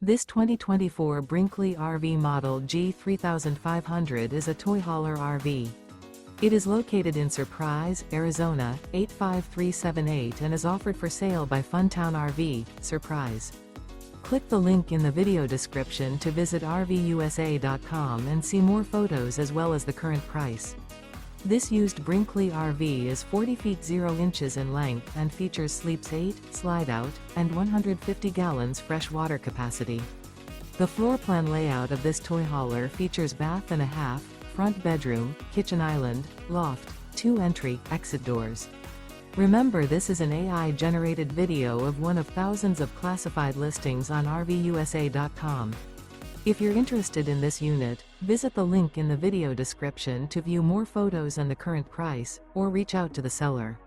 This 2024 Brinkley RV Model G 3500 is a toy hauler RV. It is located in Surprise, Arizona, 85378 and is offered for sale by Funtown RV, Surprise. Click the link in the video description to visit RVUSA.com and see more photos as well as the current price. This used Brinkley RV is 40 feet 0 inches in length and features sleeps 8, Slideout, and 150 gallons fresh water capacity. The floor plan layout of this toy hauler features bath and a half, front bedroom, kitchen island, loft, 2 entry, exit doors. Remember, this is an AI-generated video of one of thousands of classified listings on RVUSA.com. If you're interested in this unit, visit the link in the video description to view more photos and the current price, or reach out to the seller.